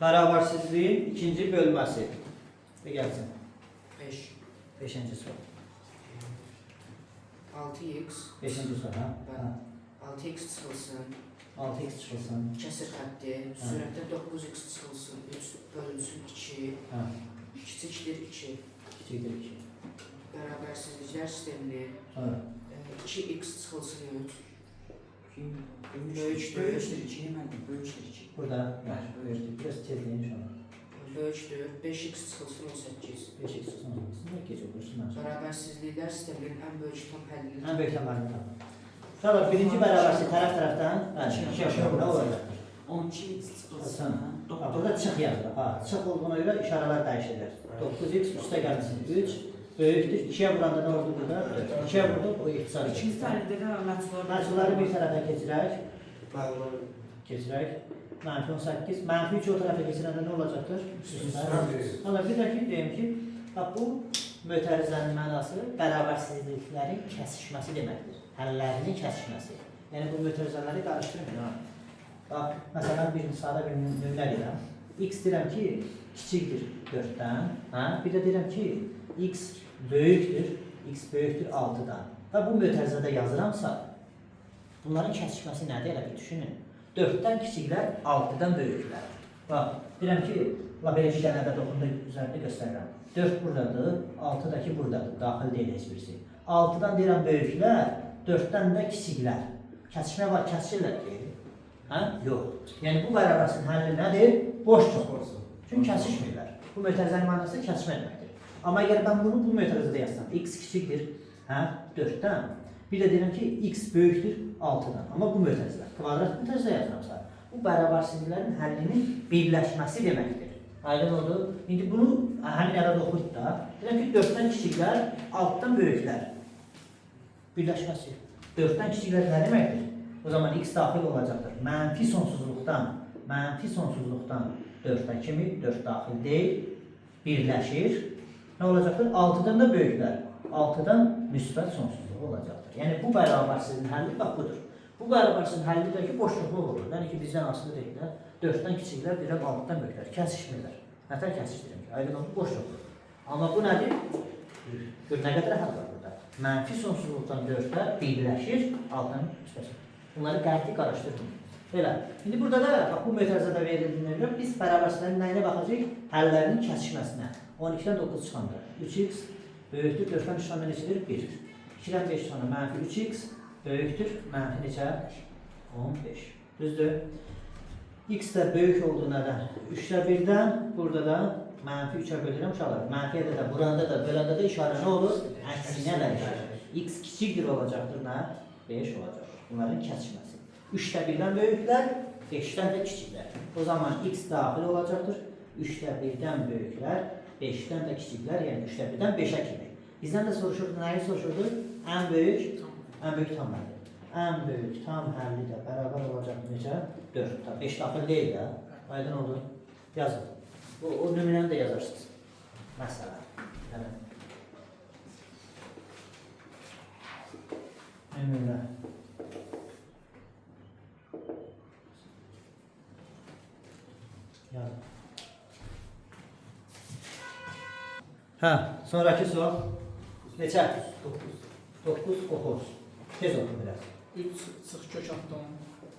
Bərabərsizliyin ikinci bölməsi. Və gəlsin. 5. 5-ci soru. 6x. 5-ci soru, ha? Bəli. 6x çıxılsın. 6x çıxılsın. Kəsir xətti. Sürətdə 9x çıxılsın. 3 bölünsün 2. Ha. Kiçikdir 2. Kiçikdir 2. Bərabərsizliklər sistemini. Sonra. 2x çıxılsın 3. Böyükdür 2, mən böyükdür 2. Burada, böyükdür. Biraz tezliyin şu an. Böyükdür 5x çıxılsın 18. 5x çıxılsın 18. Nə gec olursun? Bərabərsizliklər sisteminin ən böyük tam həllini. Ən böyük təməlini tapın. Sonra birinci bərabərsizlik tərəf-tərəfdən, bəli, 2 aşağı burada olacaq. 12x çıxılsın. Burada çıx yazılır. Ha, çıx olduğuna görə işarələr dəyişilir. 9x üstə gəlsin 3. Böyükdür. 2'ye vuranda ne oldu burada? 2'ye vurdu, o ihtisar. İkinci təhlildə də Məhsulları bir tərəfə keçirək. Keçirək. Mənfi 18. Mənfi 3 o tərəfə keçirəndə nə olacaqdır? Sonra bir də ki, deyim ki, bu mötərizənin mənası bərabərsizliklərin kəsişməsi deməkdir. Həllərinin kəsişməsi. Yəni bu mötərizələri qarışdırmayın. Bax, məsələn, bir sadə bir nümunə deyirəm. X deyirəm ki, kiçikdir 4-dən. Bir də deyirəm ki, x böyükdür, x böyükdür 6-dan. Və bu mötərizədə yazıramsa, bunların kəsişməsi nədir? Elə bir düşünün. 4-dən kiçiklər, 6-dan böyüklər. Bax, deyirəm ki, belə bir dənə də toxunda üzərində göstərirəm. 4 buradadır, 6-daki buradadır, daxil deyil heç birisi. 6-dan deyirəm böyüklər, 4-dən də kiçiklər. Kəsişmə var, kəsişirlər ki. Yox. Yəni bu bərabərsizliyin həlli nədir? Boşdur. Çünki kəsişmirlər. Bu mötərizənin mənası kəsişmə deməkdir. Amma əgər mən bunu bu mötərizədə yazsam, x kiçikdir 4-dən, bir də deyirəm ki, x böyükdür 6-dan. Amma bu mötərizə, kvadrat mötərizə yazıramsa, bu bərabərsizliklərin həllinin birləşməsi deməkdir. Aydın oldu. İndi bunu həmin ərədə oxuyub da, deyirəm ki, 4-dən kiçiklər, 6-dan böyüklər. Birləşməsi. 4-dən kiçiklər nə deməkdir? O zaman x daxil olacaqdır. Mənfi sonsuzluqdan 4-dən kimi, 4 daxil deyil, birləşir. Nə olacaqdır? 6-dan da böyüklər. 6-dan müsbət sonsuzluq olacaqdır. Yəni bu bərabərsizliyin həlli bax budur. Bu bərabərsizliyin həlli də ki, boşluqlu olur. Yəni ki, bizdən asılı deyirlər. 4-dən kiçiklər, deyirəm 6-dan böyüklər. Kəsişmirlər. Nətər kəsişdirim ki? Aydın oldu, boşluqlu. Amma bu nədir? Gör, nə qədər həll var burada? Mənfi sonsuzluqdan 4-lər birləşir, 6-dan müsbət. Bunları qəti qarışdırdım. Belə. İndi burada da bax, bu mötərizədə verildiğinə görə biz bərabərsizlərin nəyinə baxacaq? Həllərinin kəsişməsinə. 12-dən 9 çıxanda 3x böyükdür, 4-dən 3 çıxanda neçədir? 1. 2-dən 5 çıxanda mənfi 3x böyükdür, mənfi neçə? 15. Düzdür? X də böyük olduğuna da 3-də 1-dən, burada da mənfi 3-ə bölürəm uşaqlar. Mənfiyə də buranda da, böləndə də işarə nə olur? Əksinə dəyişir. X kiçikdir olacaqdır, nə? 5 olacaq. Bunların kəsişməsi. 3-də 1-dən böyüklər, 5-dən də kiçiklər. O zaman x daxil olacaqdır. 3-də 1-dən böyüklər, 5-dən də kiçiklər, yəni 3-də 1-dən 5-ə kimi. Bizdən də soruşurdu, nəyi soruşurdu? Ən böyük tam həlli. Ən böyük tam həlli də bərabər olacaq necə? 4. 5 daxil deyil də. Aydın oldu. Yazın. O nümunəni də yazarsınız. Məsələn. Nümunə. Yazın. Sonraki sual. Neçə? 9 oxuz. Tez oxu biraz. 3 çıx kök altdan.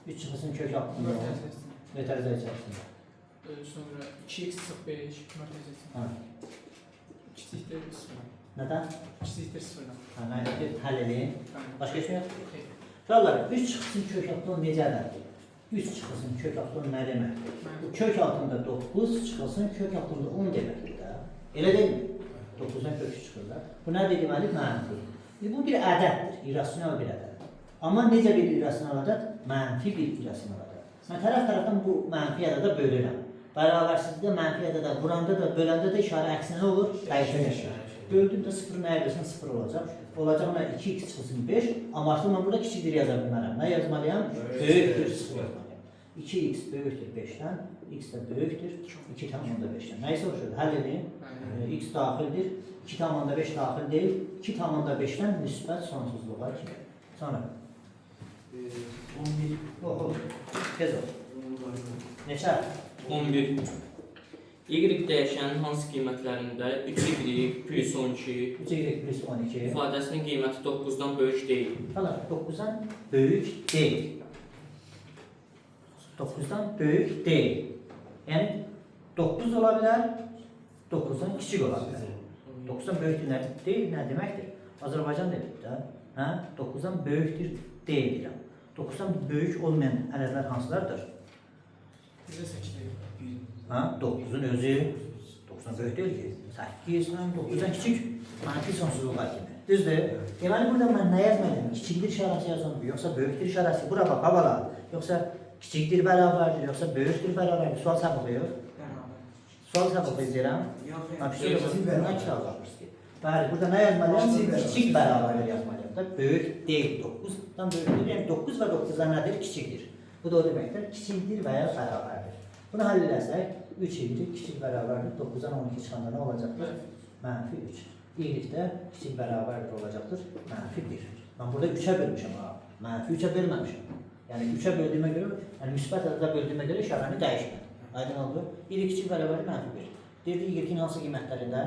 3 çıxısın kök altında. Mötərizə içərisində. Sonra 2x çıx 5 mötərizə. Kiçikdir 0. Nədən? Kiçikdir 0-dan. Mənimki həll edin. Başqa şey yox? Uşaqlar, 3 çıxısın kök altında necədir? 3 çıxısın kök altında nə deməkdir? Bu kök altında 9 çıxısın kök altında 10 deməkdir də. Elə deyilmi? 9-dan kök çıxır da. Bu nə deməli? Mənfi. Bu bir ədəddir, irrasional bir ədəd. Amma necə bir irrasional ədəd? Mənfi bir irrasional ədəd. Mən tərəf-tərəfdən bu mənfi ədədə bölürəm. Bərabərsizlikdə mənfi ədədə, vuranda da, böləndə də işarə əksinə nə olur? Dəyişir. Böldüm də 0 nə edirsən? 0 olacaq. Olacaq mən 2x çıxılsın 5. Amma artıq mən burada kiçikdir yaza bilmərəm. Nə yazmalıyam? Böyükdür 0 yazmalıyam. 2x böyükdür 5-dən. X də böyükdür 2,5-dən. Nəyi soruşurdu? Həll edin. X daxildir. 2,5 daxil deyil. 2,5-dən müsbət sonsuzluğa kimi. Sonra 11. oxu. Tez ol. Neçə? 11. Y dəyişənin hansı qiymətlərində 3y plus 12 3y plus 12. ifadəsinin qiyməti 9-dan böyük deyil. Hala 9'dan büyük değil. 9'dan büyük değil. Yani 9 olabilir, 9'dan küçük olabilir. 9'dan büyüktür değil ne demektir? Azerbaycan dedik de. Ha? 9'dan büyüktür değil diyorum. 9'dan büyük olmayan ədədlər hansılardır? Bizə 8 deyil. Ha? 9'un özü 9'dan büyük değil ki. 8, 9'dan küçük. Manfi sonsuzluğa kimi. Düzdür? Deməli burada mən nə yazmalıyım? Kiçikdir işarəsi yazılmır, yoxsa böyükdür işarəsi? Bura bax, havala. Yoxsa kiçikdir bərabərdir, yoxsa böyükdür bərabərdir? Sual səbəbiyyor. Beraber. Sual səbəbiyyor. Yok Ha, yok. bir şey yoxsa nə kitab baxırız ki? Bəli, burada nə yazmalıyım? Kiçik bərabərdir yazmalıyım da. Böyük deyil, 9'dan böyükdür. Yəni 9 və 9'dan nədir? Kiçikdir. Bu da o deməkdir, kiçikdir və ya bərabərdir. Bunu həll eləsək, 3 y kiçik bərabərdir. 9'dan 12 çıxanda nə olacaqdır? Mənfi 3. İyilikdə kiçik bərabərdir olacaqdır. Mənfi 1. Mən burada 3'ə bölmüşəm ha. Mənfi 3'ə bölməmişəm. Yəni 3'ə böldüyümə görə, yəni müsbət ədədə böldüyümə görə işarəni dəyişmədim. Aydın oldu. İyilik kiçik bərabərdir mənfi 1. Deyirdi iyilikin hansı qiymətlərində?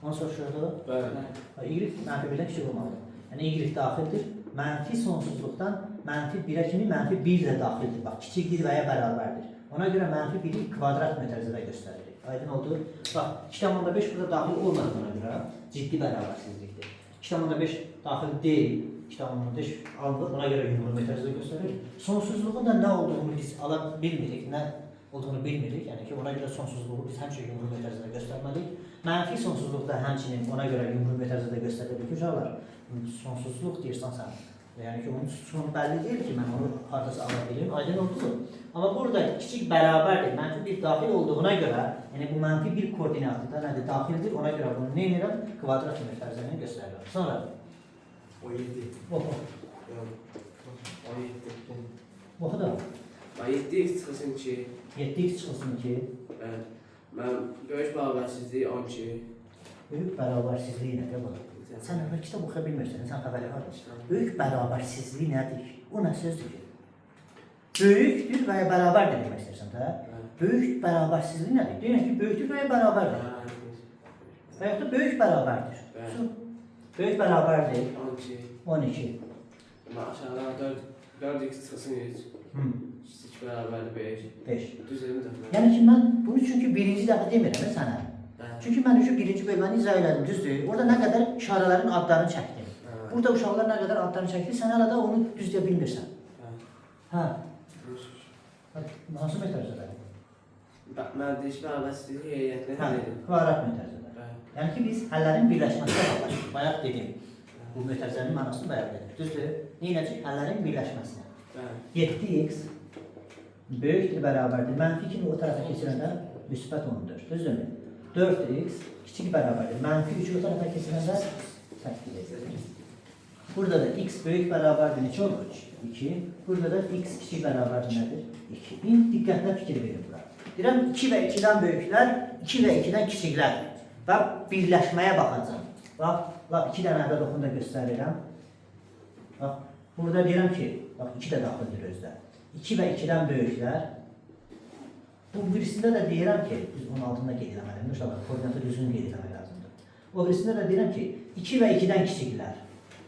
Onu soruşurdu. Bəli. İyilik mənfi 1-dən kiçik olmalıdır. Yəni iyilik daxildir. Mənfi sonsuzluqdan mənfi 1'ə kimi mənfi 1 də daxildir. Bax, kiçikdir və ya bərabərdir. Ona görə mənfi 1'i kvadrat mötərizədə göstəririk. Aydın oldu. Bax, 2,5 burada daxil olmadığına görə ciddi bərabərsizlikdir. 2,5 daxil deyil. 2,5 aldı, ona görə yumru mötərizədə göstərir. Sonsuzluğun da nə olduğunu biz ala bilmirik, nə olduğunu bilmirik. Yəni ki, ona görə sonsuzluğu biz həmçinin yumru mötərizədə göstərməliyik. Mənfi sonsuzluqda həmçinin ona görə yumru mötərizədə göstərilir ki, uşaqlar, sonsuzluq deyirsən sən. Yəni ki, onun sonu bəlli deyil ki, mən onu hardasa ala bilim, aydın oldu. Amma burada kiçik bərabərdir, mənfi bir daxil olduğuna görə, yəni bu mənfi bir koordinatı da nədir, daxildir, ona görə bunu nə edirəm? Kvadrat mötərizəni göstərirəm. Sonra 17. oxu. Yok. 17. Oxu da. 7 çıxılsın ki, 7x çıxılsın ki, mən böyük bərabərsizliyi 12. böyük bərabərsizliyi nədir bu? Sən əvvəl kitab oxuya bilmirsən, sən xəbəri var. Böyük bərabərsizliyi nədir? O nə sözdür ki? Böyükdür və ya bərabərdir demək istəyirsən də. Böyük bərabərsizliyi nədir? Deyək ki, böyükdür və ya bərabərdir. Və yaxud da böyük bərabərdir. Su. Böyük bərabərdir. 12. 12. Amma aşağıdan 4x çıxılsın 3. Kiçik bərabərdir 5. 5. Düzəlimi də. Yəni ki, mən bunu çünki birinci dəfə demirəm sənə. Çünki mən şu birinci bölməni izah elədim, düzdür? Orada nə qədər işarələrin adlarını çəkdim. Burada uşaqlar nə qədər adlarını çəkdi, sən hələ də onu düzləyə bilmirsən. Hə. Hansı mötərizədə? Mən deyiş bərabərsizliyi heyətlə Hə, həll edim. kvadrat mötərizədə. Yəni ki, biz həllərin birləşməsində baxmışıq. Bayaq dedim. Bu mötərizənin mənasını bayaq dedim. Düzdür? Neynəcək? Həllərin birləşməsinə. 7x böyükdür, bərabərdir. Mənfi kimi o tərəfə keçirəndə müsbət 10'dur. Düzdürmü? 4x kiçik bərabərdir. Mənfi 3 o tərəfə keçirəndə 8. Burada da x böyük bərabərdir. Neçə olur? 2. Burada da x kiçik bərabərdir nədir? 2. İndi diqqətlə fikir verin bura. Deyirəm 2 və 2-dən böyüklər, 2 və 2-dən kiçiklər. Və birləşməyə baxacağım. Bax, 2 dənə ədəd oxunu da göstərirəm. Bax, burada deyirəm ki, bax 2 də daxildir özdə. 2 və 2-dən böyüklər. Bu birisində də deyirəm ki, biz onun altında qeyd eləməliyim. İnşallah koordinatı düzgün qeyd eləmək lazımdır. O birisində də deyirəm ki, 2 və 2-dən kiçiklər.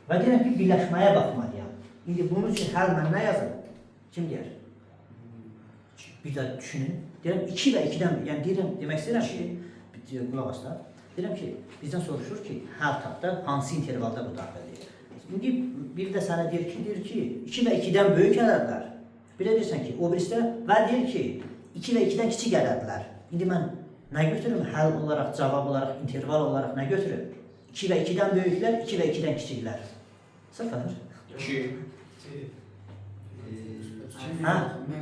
Və deyirəm ki, birləşməyə baxmalıyam. İndi bunun üçün həll mən nə yazım? Kim deyər? Bir də düşünün. Deyirəm 2 və 2-dən, yəni deyirəm, demək istəyirəm ki, qulaq asla. Deyirəm ki, bizdən soruşur ki, həll tapda hansı intervalda bu daxildir? İndi bir də sənə deyir ki, 2 və 2-dən böyük ədədlər. Bir də deyirsən ki, o birisi də və deyir ki, 2 və 2-dən kiçik ədədlər. İndi mən nə götürürüm? Həll olaraq, cavab olaraq, interval olaraq nə götürürüm? 2 və 2-dən böyüklər, 2 və 2-dən kiçiklər. Sıfır. 2. Hə?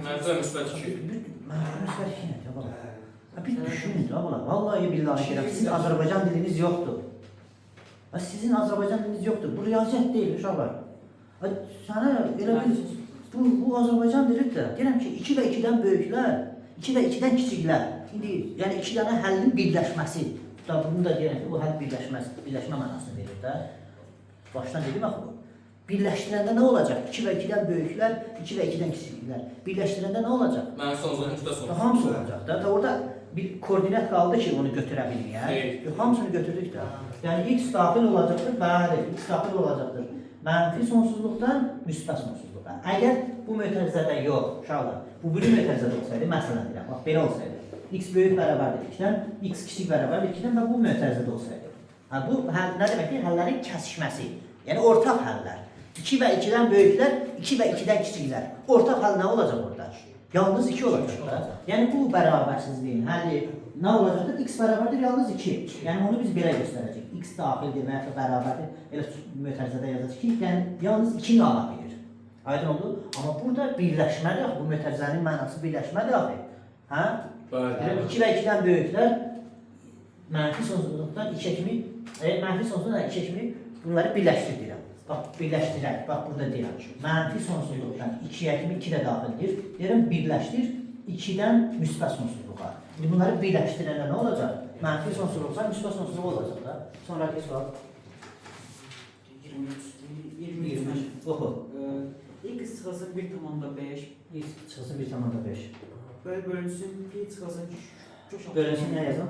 Mənfi müsbət 2. Mənfi müsbət 2 nədir? Bala? Bir düşünün də, bala. Vallahi billahi gələm. Sizin Azərbaycan diliniz yoxdur. Sizin Azərbaycan diliniz yoxdur. Bu riyaziyyat deyil, uşaqlar. Sənə elə bir... Bu Azərbaycan dilidir də. Deyirəm ki, 2 və 2-dən böyüklər, 2 və 2-dən kiçiklər. İndi, yəni 2 dənə həllin birləşməsi. Bunu da deyirəm ki, bu həll birləşmə mənasını verir də. Başdan dedim axı bu. Birləşdirəndə nə olacaq? 2 və 2-dən böyüklər, 2 və 2-dən kiçiklər. Birləşdirəndə nə olacaq? Mən son müsbət son. Hamısı olacaq da. Orada bir koordinat qaldı ki onu götürə bilməyək. Xeyr. Hamısını götürdük də. Yəni x daxil olacaqdır, bəli, x daxil olacaqdır. Mənfi sonsuzluqdan müsbət sonsuzluğa. Əgər bu mötərizədə yox, uşaqlar, bu biri mötərizədə olsaydı, məsələn deyirəm, bax belə olsaydı. X böyük bərabərdir 2-dən, x kiçik bərabərdir 2-dən və bu mötərizədə olsaydı. Ha, bu nə deməkdir? Həllərin kəsişməsi. Yəni ortaq həllər. 2 və 2-dən böyüklər, 2 və 2-dən kiçiklər. Ortaq həll nə olacaq orada? Yalnız 2 olacaq da. Yəni bu bərabərsizliyin həlli nə olacaqdır? X bərabərdir yalnız 2. Yəni onu biz belə göstərəcəyik. X daxildir və ya bərabərdir. Elə mötərizədə yazacağıq ki, yəni yalnız 2 nə bilir. Aydın oldu? Amma burada birləşmədir axı. Bu mötərizənin mənası birləşmədir axı. Hə? Bəli. 2 və 2-dən böyüklər mənfi sonsuzluqdan 2 kimi, mənfi sonsuzluqdan 2 kimi bunları birləşdir deyirəm. Bax, birləşdirək. Bax, burada deyirəm. Mənfi sonsuzluqdan 2-yə kimi 2 də daxildir. Deyirəm, birləşdir 2-dən müsbət sonsuzluğa. İndi bunları birləşdirəndə nə olacaq? Mənfi sonsuzluqdan müsbət sonsuzluq olacaq da. Sonraki sual. 23. Oxu. X çıxılsın 1,5. X çıxılsın 1,5. Böyle bölünsün pi çıxılsın. Bölünsün nə yazım?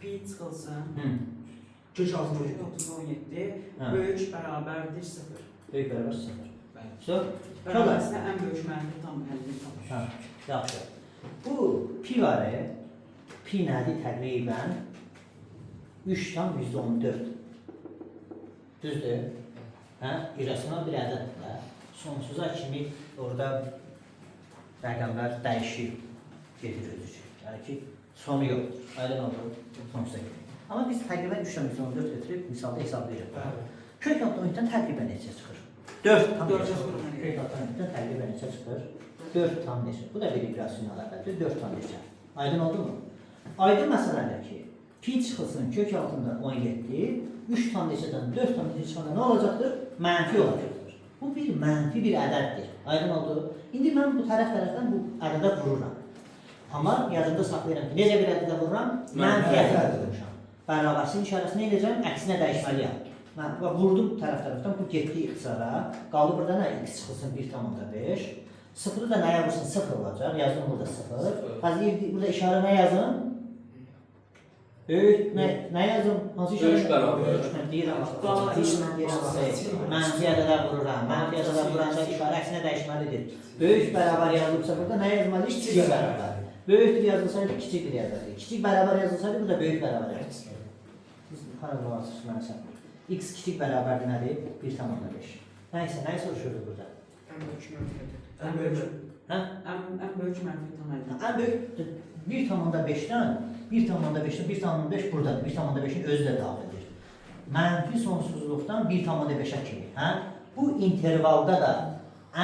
Pi çıxılsın. Kök altında 17. Ha. Böyük bərabərdir 0. Böyük bərabər 0. So, Bərabərsə ən böyük mənfi tam 50 tapır. ha, yaxşı. Bu pi var ya, pi nədir təqribən 3,14. Düzdür? Hə? İrrasional bir ədəddir. Sonsuza kimi orada rəqəmlər dəyişir, gedir özü. Yəni ki, sonu yoxdur. Aydın oldu, sonsuza gedir. Amma biz təqribən 3,14 götürüb misalda hesablayırıq. Kök altı 12-dən təqribən neçə çıxır? 4 tam neçə çıxır? Kök altı 12-dən təqribən neçə çıxır? 4 tam neçə. Bu da bir irrasional ədəddir. 4 tam neçə. Aydın oldu mu? Aydın məsələdir ki, pi çıxılsın kök altında 17, 3 tam neçədən 4 tam neçə çıxanda nə olacaqdır? Mənfi olacaqdır. Bu bir mənfi bir ədəddir. Aydın oldu. İndi mən bu tərəfdən bu ədədə vururam. Amma yadımda saxlayıram ki, necə bir ədədə vururam? Mənfi ədədə vurmuşam. Bərabərsin işarəsini edəcəm, əksinə dəyişməliyəm. Mən vurdum tərəfdən, bu getdi ixtisara. Qaldı burada nə? X çıxılsın 1,5. Sıfırı da nəyə vursun? 0 olacaq. Yazdım burada 0. Burada işarə nə yazım? Böyük, nə yazım? Hansı işarə? Böyük bərabər. Mən deyirəm, mənfi ədədə vururam. Mənfi ədədə vuranda işarə əksinə dəyişməlidir. Böyük bərabər yazılıbsa burada nə yazmalıyıq? Kiçik bərabər. Böyükdür yazılsaydı, kiçikdir yazılsaydı. Kiçik bərabər yazılsaydı, bu da böyük bərabər yazılsaydı. Biz hanım olasınız mənəsən? X kiçik bərabərdir nədir? 1,5. Nəysə, nəyi soruşurdu burada? Ən böyük mənfidir. Ən böyük. Hə? Ən böyük mənfi tam 50. Ən böyük 1,5-dən 1,5 buradadır. 1,5-in özü də daxildir. Mənfi sonsuzluqdan 1,5-ə kimi. Hə? Bu intervalda da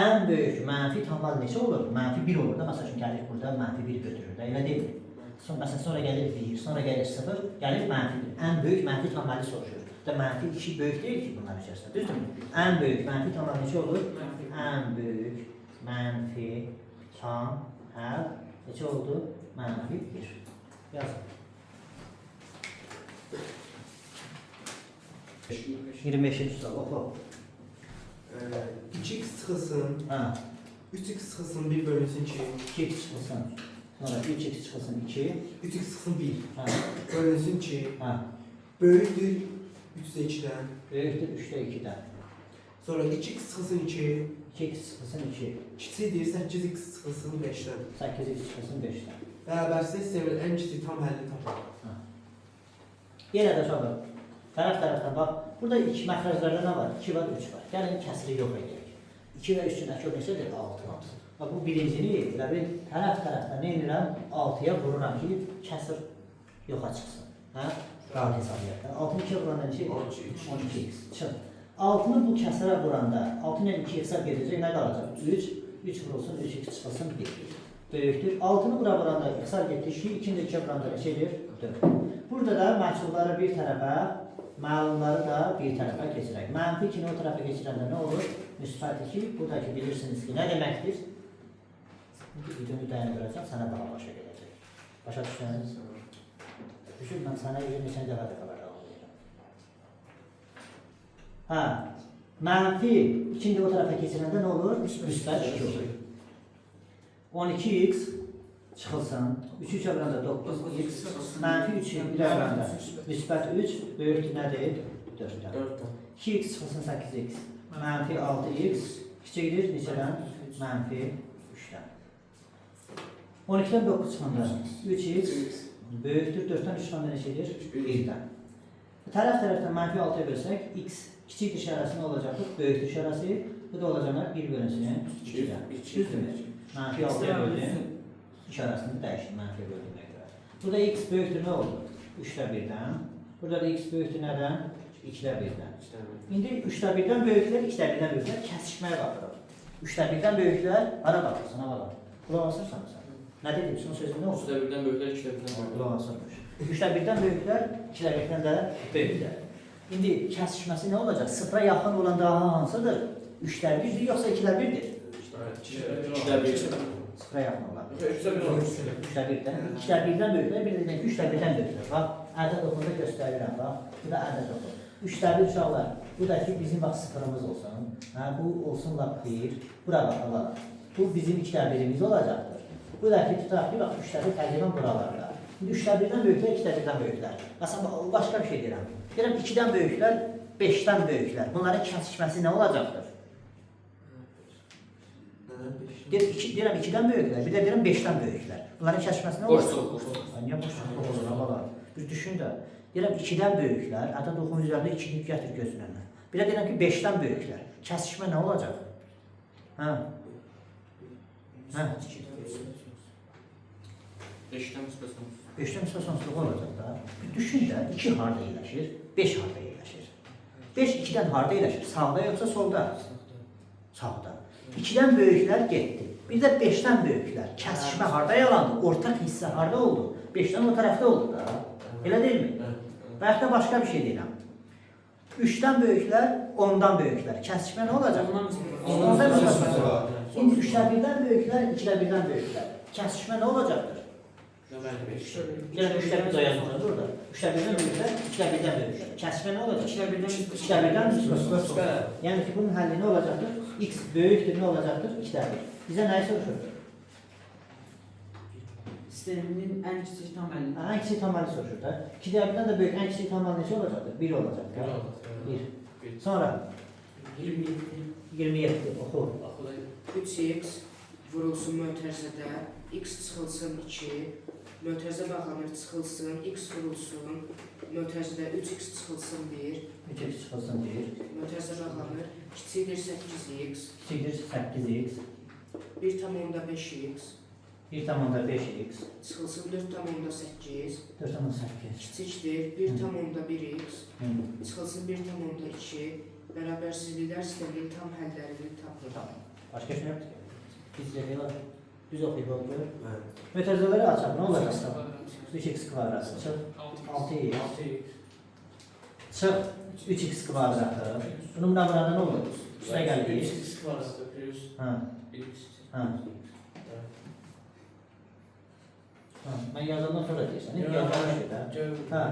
ən böyük mənfi tamam neçə olur? Mənfi 1 olur da. Məsəl üçün gəlir burada mənfi 1 götürür də. Elə deyil. Məsələn, sonra gəlir 1, sonra gəlir 0, gəlir mənfi 1. Ən böyük mənfi taməli soruşur. Da mənfi 2 böyük deyil ki bunlar içərisində. Düzdürmü? Ən böyük mənfi tamam neçə olur? Ən böyük mənfi tam həll neçə oldu? Mənfi 1. Yazın. 25-ci sual, oxu. 2x çıxılsın, Ha, 3x çıxılsın 1 bölünsün 2, 2x çıxılsın. Sonra 3x çıxılsın 2. 3x çıxılsın 1 Ha, bölünsün 2, ha. böyükdür 3-də 2-dən. Böyükdür 3'də 2'dən. Sonra 2x çıxılsın 2, 2x çıxılsın 2. kiçikdir 8x çıxılsın 5-dən. 8x çıxılsın 5'dən. Bərabərsə sistemin ən kiçik tam həlli tapar. Yenə də sonra tərəfdən bax. Burada iki məxrəclərdə nə var? 2 var, 3 var. Gəlin kəsiri yox edək. 2 və 3-ün əki neçədir? 6. Bax bu birincini elə bir tərəfdən nə edirəm? 6-ya vururam ki, kəsir yoxa çıxsın. Hə? Rahat hesablayaq. 6-nı 2-yə vuranda neçə? 12x. Çıx. 6-nı bu kəsirə vuranda 6 ilə 2 hesab gedəcək, nə qalacaq? 3. 3 vurulsun, 3x çıxılsın 1. Böyükdür. 6-nı bura vuranda hesab getdik ki, 2-ni də 2-yə vuranda neçə edir? 4. Burada da məhsulları bir tərəfə, məlumları da bir tərəfə keçirək. Mənfi 2-ni o tərəfə keçirəndə nə olur? Müsbət 2, buradakı bilirsiniz ki, nə deməkdir? Videonu dayandıracaq, sənə daha başa gələcək. Başa düşdünüz? Düşün, mən sənə 20 dəfə də qədər alacağım. Hə, mənfi 2-ni o tərəfə keçirəndə nə olur? Müsbət 2 olur. 12x çıxılsın. 3 3 oranında 9x, mənfi 3 bir oranında müsbət 3 böyükdür nədir? 4-dən. 4-dən. 2x çıxılsın 8x, mənfi 6x kiçikdir neçədən? Mənfi 3-dən. 12-dən 9 çıxanda 3x böyükdür 4-dən 3 çıxanda neçədir? 1-dən. Tərəf-tərəfdən mənfi 6-ya bölsək, x kiçikdir işarəsi nə olacaqdır? Böyükdür işarəsi, bu da olacaqlar 1 bölünsün 2-dən. Düzdürmü? Mənfi 6-ya böldüm, işarəsini dəyişdim mənfiyə böldüyümə görə. Burada x böyükdür nə oldu? 3-də 1-dən. Burada da x böyükdür nədən? 2-də 1-dən. İndi 3-də 1-dən böyüklər, 2-də 1-dən böyüklər kəsişməyə baxırıq. 3-də 1-dən böyüklər hara baxırsın, hara baxır? Qulaq asırsan sən. Nə dedim, son sözüm nə oldu? 3-də 1-dən böyüklər, 2-də 1-dən böyüklər. Qulaq asırmış. 3-də 1-dən böyüklər, 2-də 1-dən də böyüklər. İndi kəsişməsi nə olacaq? Sıfıra yaxın olan daha hansıdır? 3-də 1-dir, yoxsa 2-də 1-dir? 2-də 1. Sıfıra yaxın olan. 3-də 1 olur. 3-də 1-dən, 2-də 1-dən böyüklər, bir də 3-də 1-dən böyüklər. Bax, ədəd oxunda göstərirəm, bax. Bu da ədəd oxu. 3-də 1 uşaqlar, bu da ki bizim bax sıfırımız olsun. Hə, bu olsun lap 1. Bura bax, Allah. Bu bizim 2-də 1-imiz olacaqdır. Bu da ki tutaq ki, bax 3-də 1 təqribən buralarda. İndi 3-də 1-dən böyüklər, 2-də 1-dən böyüklər. Məsələn, başqa bir şey deyirəm. Deyirəm 2-dən böyüklər, 5-dən böyüklər. Bunların kəsişməsi nə olacaqdır? Deyirəm 2-dən böyüklər, bir də deyirəm 5-dən böyüklər. Bunların kəsişməsi nə olacaq? Niyə boşluq olur, havalar? Bir düşün də. Deyirəm 2-dən böyüklər, ədəd oxunun üzərində 2-ni gətir gözünə. Bir də deyirəm ki 5-dən böyüklər. Kəsişmə nə olacaq? Hə? Hə? 5-dən müsbət sonsuz. 5-dən müsbət sonsuzluq olacaq da. Bir düşün də 2 harda yerləşir, 5 harda yerləşir. 5 2-dən harda yerləşir? Sağda yoxsa solda? Sağda. 2-dən böyüklər getdi. Bir də 5-dən böyüklər. Kəsişmə harda yalandı? Ortaq hissə harda oldu? 5-dən o tərəfdə oldu da. Elə deyilmi? Və yaxud da başqa bir şey deyirəm. 3-dən böyüklər, 10-dan böyüklər. Kəsişmə nə olacaq? 10-dan böyüklər. İndi 3-də 1-dən böyüklər, 2-də 1-dən böyüklər. Kəsişmə nə olacaqdır? Yəni 3-də 1 yazılır burada. 3-də 1-dən böyüklər, 2-də 1-dən böyüklər. Kəsişmə nə olacaq? 2-də 1-dən müsbət. Yəni ki, bunun həlli nə olacaqdır? X böyükdür, nə olacaqdır? 2-də 1. Bizə nəyi soruşur? Sisteminin ən kiçik tam həlli. Ən kiçik tam həlli soruşur da. 2-də 1-dən də böyük, ən kiçik tam həlli neçə olacaqdır? 1 olacaqdır. 1. Sonra 27 oxu. 3x vurulsun mötərizədə, x çıxılsın 2, mötərizə bağlanır çıxılsın, x vurulsun, mötərizədə 3x çıxılsın 1, 3x çıxılsın 1. mötərizə bağlanır, kiçikdir 8x, Kiçikdir 8x. 1,5x, 1,5x. çıxılsın 4,8, 4,8. kiçikdir 1,1x, çıxılsın 1,2, bərabərsizliklər sisteminin tam həllərini tapır. Tamam. Başqa şey yoxdur ki. Biz deyək, düz oxuyub olur. Mötərizələri açaq, nə olacaq? 3x kvadrat çıx 6x. Çıx 3x kvadratı. Bunun nömrədə nə olur? Üstə gəlir. 3x kvadratı plus Hə. 1x. Hə. Hə. Mən yazandan sonra deyirsən. Yazılmışdır da. Hə.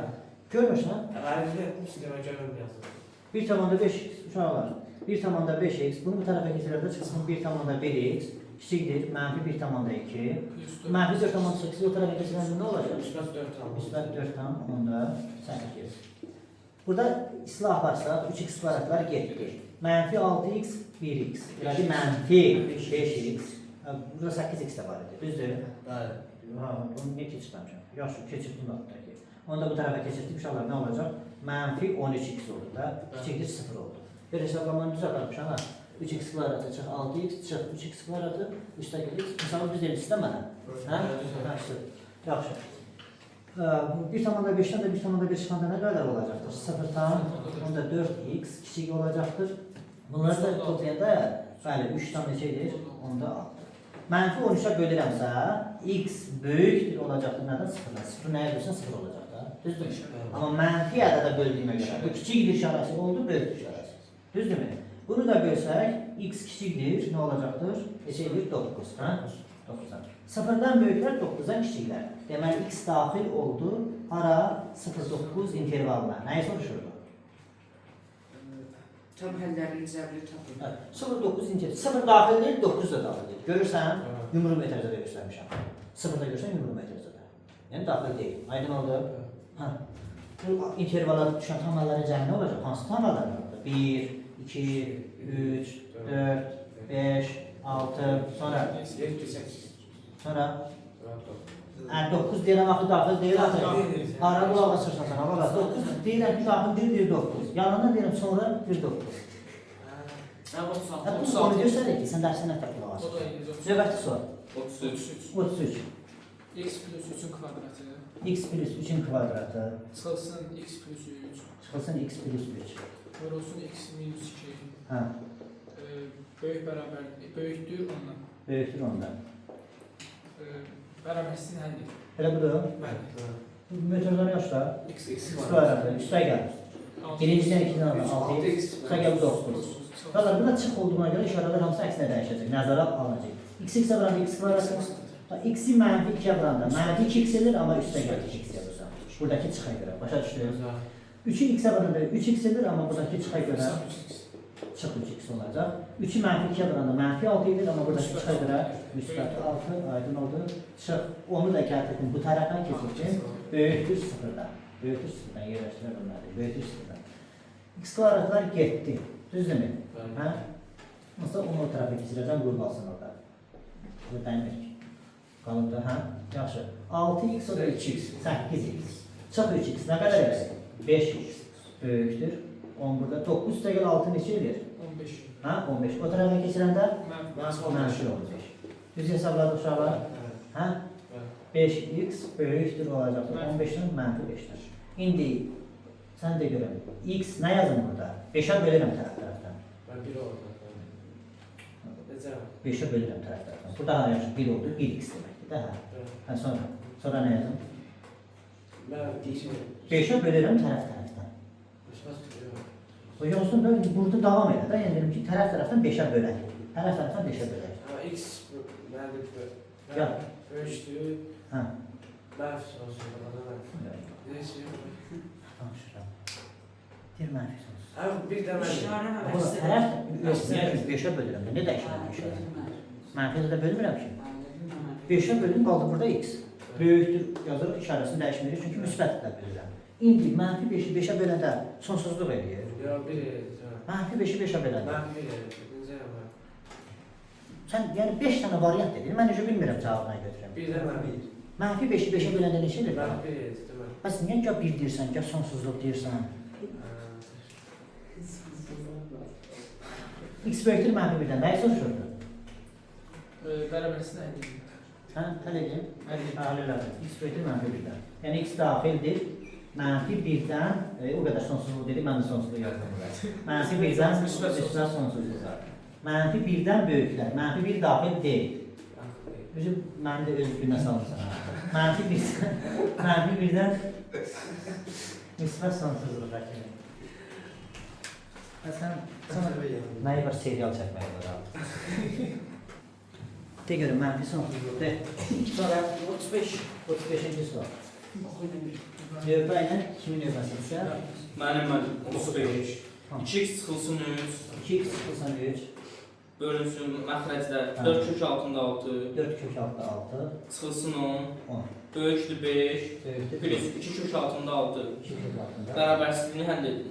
Görmürsən? Əvvəlində sistemə görürüm yazılır. 1,5 uşaqlar. 1,5x. Bunu bu tərəfə keçirəndə çıxsın 1,1x. Kiçikdir, mənfi 1,2. Mənfi 4,8 o tərəfə keçirəndə nə olacaq? Müsbət 4 tam. Müsbət 4,8. Burada islah varsa 3x kvadratlar getdi. Mənfi 6x, 1x. Yəni mənfi 5x. Burada 8x də var idi, düzdür? Bəli. Ha, bunu niyə keçirməmişəm? Yaxşı, keçirdim altdakı. Onu da bu tərəfə keçirdim, inşallah nə olacaq? Mənfi 13x oldu da, kiçikdir 0 oldu. Bir hesablamanı düz aparmışam ha. 3x kvadratı çıx 6x, çıx 3x kvadratı, üstəki x. Misalı düz elçisi də mənə. Hə? Yaxşı. Yaxşı. 1,5-dən də 1,5 çıxanda nə qədər olacaqdır? 0-dan, onda 4x kiçik olacaqdır. Bunları da toplayanda, bəli, 3-dan neçədir? Onda 6. Mənfi 13-ə bölürəmsə, x böyükdür olacaqdır nədən? 0-dan. 0 nəyə bölürsən? 0 olacaq da. Düzdür mü? Amma mənfi ədədə böldüyümə görə, bu kiçikdir işarəsi oldu, böyükdür işarəsi. Düzdür mü? Bunu da bölsək, x kiçikdir, nə olacaqdır? Neçədir? 9. 9-dan. 0-dan böyüklər, 9-dan kiçiklər. Deməli, x daxil oldu, hara? 0-9 intervalına. Nəyi soruşurdu? Tam həllərinin zəbrini tapır. 0-9 interval. 0 daxildir, 9 da daxildir. Görürsən? Yumru metrizə də göstərmişəm. Sıfırda görsən yumru metrəcədə. Yəni daxil deyil. Aydın oldu? Hə. Bu intervala düşən tamalların cəmi nə olacaq? Hansı tamallar var? 1, 2, 3, 4, 5, 6, sonra 7, 8. sonra 9 deyirəm axı daxil deyil axı. Ara qulaq asırsan sən, baba 9 deyirəm ki daxil deyil 9. Yalandan deyirəm sonra 9. Bu onu göstərir ki, sən dərsinə də qulaq asırsan. Növbəti sual. 33. 33. X plus 3'ün kvadratı X plus 3'ün kvadratı çıxılsın x plus 3 çıxılsın x plus 3. vurulsun x minus 2 Hə, böyükdür ondan. böyükdür ondan. Bərabərsizliyin həlli. Elə budur. Bu metoddan yoxsa X x kvadratı üstə gəlir. Birincidən 2-dən alır 6, üstə gəlir 9. Qalar, burada çıx olduğuna görə işarələr hamısı əksinə dəyişəcək, nəzərə alınacaq. X vuranda x kvadratı, x-i mənfi 2-yə vuranda mənfi 2x edir, amma üstə gəlir 2x yazırsan. Buradakı çıxa görə, başa düşdünüz? 3-ü x-ə vuranda 3x edir, amma buradakı çıxa görə çıx 3x olacaq. 3-ü mənfi 2-yə vuranda mənfi 6 edir, amma buradakı çıxa görə müsbət 6, aydın oldu. Çıx, onu da gəldirin bu tərəfdən keçəcək, böyükdür 0-dan. Böyükdür 0-dan yerləşdirə bilmədik, böyükdür 0-dan. X kvadratlar getdi, düzdürmü? Hə? Mesela onu o tərəfə keçirəcəm, qrup alsın orada. Bu dəmir. Qalıbda, hə? Yaxşı. 6x o da 3x, 8x. Çıx 3x, nə qədər edir? 5x böyükdür. 10 burada. 9 üstə gəl 6 neçə edir? 15. Hə? 15. O tərəfə keçirəndə Mən mənfi olacaq. Düz hesabladı uşaqlar? Hə? 5x böyükdür olacaq. 15-dən mənfi 5-dən. İndi sən də görəm. X nə yazın burada? 5-ə bölürəm tərəfdən. Ben 1 oldu. Necə? 5'e bölürəm tərəflərdən. Burada hə yaxşı 1 oldu, 1x deməkdir də hə. Hə sonra nə yazım? Ben geçim. 5'e bölürəm tərəfdən. O yoxsun da burada davam edə də, yəni dedim ki, tərəfdən 5'e bölək. Tərəfdən 5'e bölək. Ama X ben Ya. ölçtü. Hə. Ben olsun bana. Neyse. Danışıram. Deyir mənfi sonsuz. Abi bir de ben. İşarə və Amma tərəf yox, niyə 5'e bölürəm də, nə dəyişirəm işarə? Mənfiyə də bölmürəm ki. 5'e bölüm qaldı burada x. Böyükdür yazırıq, işarəsini dəyişmirik çünki müsbətlə bölürəm. İndi mənfi 5'i 5'e böləndə sonsuzluq eləyir. Ya bir. Mənfi 5'i 5'e böləndə. Ben bir. Necə yapar? Sən yəni 5 dənə variant dedin, mən necə bilmirəm cavabına götürəm. Bir de ben bir. Mənfi 5'i 5'e böləndə neçə edir? Ben bir değil mi? Bəs niyə ya 1 deyirsən, ya sonsuzluq deyirsən? X böyükdür mənfi 1-dən, nəyi soruşurdu? bərabərsizliyin həlli. Hə, həll edin. Həll elədim. X böyükdür mənfi 1-dən. Yəni x daxildir. Mənfi 1-dən, o qədər sonsuzluq dedik, mən də sonsuzluq yazdım burada. Mənfi 1-dən müsbət sonsuzluq var. Mənfi 1-dən böyüklər. Mənfi 1 daxil deyil. Üzüm, məni də öz günə salmışsan. Mənfi 1-dən müsbət sonsuzluq kimi. Sən nəyi var serial çəkməyə var abi? De görüm, mənfi sonsuzluq de. Sonra 35-ci sual. Növbə ilə kimin növbəsidirsə? Mənim 35. 2x çıxılsın 3. 2x çıxılsın 3, Bölünsün məxrəcdə 4 kök altında 6. 4 kök altında 6, Çıxılsın 10. 10. Böyükdür 5. Böyükdür Plus 2 kök altında 6. 2 kök altında. Bərabərsizliyini həll edin.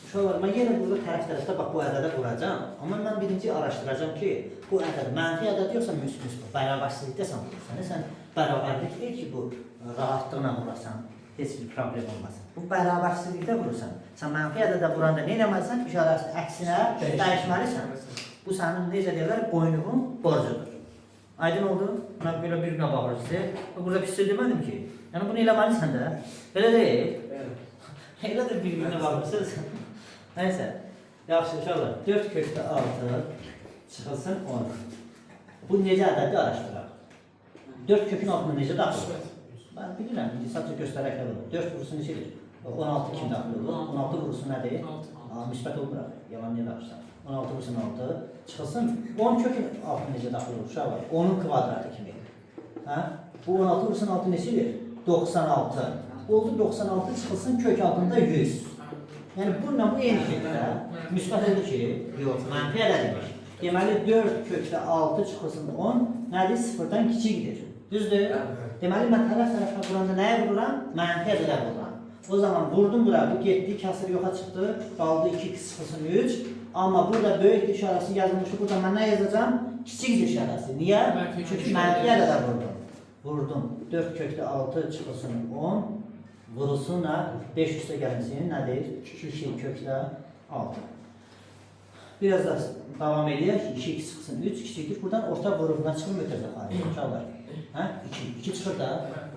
Uşaqlar, mən yenə burada tərəf-tərəfdə bax bu ədədə vuracam. Amma mən birinci araşdıracam ki, bu ədəd mənfi ədəd yoxsa müsbət, bərabərsizlikdə sən vurursan. Sən bərabərlik deyil ki, bu rahatlıqla vurasan, heç bir problem olmasın. Bu bərabərsizlikdə vurursan. Sən mənfi ədədə vuranda nə etməlisən? İşarəsi əksinə dəyişməlisən. Bu sənin necə deyirlər, boynunun borcudur. Aydın oldu? Mən belə bir günə bağırır sizə. Burada bir söz demədim ki. Yəni bunu eləməlisən də. Belə deyil. Elə də bir günə bağırırsınız. Nəysə. Yaxşı, uşaqlar. 4 kökdə 6 çıxılsın 10. Bu necə ədəddir araşdıraq. 4 kökün altında necə daxil olur? Ben bilirəm, indi sadəcə göstərək də olur. 4 vurusu neçədir? 16 kim daxil olur? 16 vurusu nədir? 6. Müsbət olur bura. Yalan niyə danışsan? 16 vurusun 6 çıxılsın. 10 kökün altı necə daxil olur? Uşaqlar. 10'un kvadratı kimi. Hə? Bu 16 vurusun 6 neçədir? 96. Oldu 96 çıxılsın kök altında 100. Yəni bununla bu eyni şeydir. Müsbət oldu ki, yox, mənfi ədəd demiş. Deməli 4 kökdə 6 çıxılsın 10 nədir? 0-dan kiçikdir. Düzdür? Deməli, mən tərəf-tərəfə vuranda nəyə vururam? Mənfi ədədə vururam. O zaman vurdum bura, bu getdi, kəsir yoxa çıxdı, qaldı 2x çıxılsın 3. Amma burada böyük işarəsi yazılmışdı, burada mən nə yazacağım? Kiçik işarəsi. Niyə? Çünki mənfi ədədə vurdum. Vurdum, 4 kökdə 6 çıxılsın 10. Vurulsun da 5 üstə gəlinsin, nədir? 2 kökdə 6. Biraz da davam edək. 2x çıxsın 3 kiçikdir. Buradan orta vurumuna çıxır mütəzə xarici. Uşaqlar. Hə? 2 çıxır da,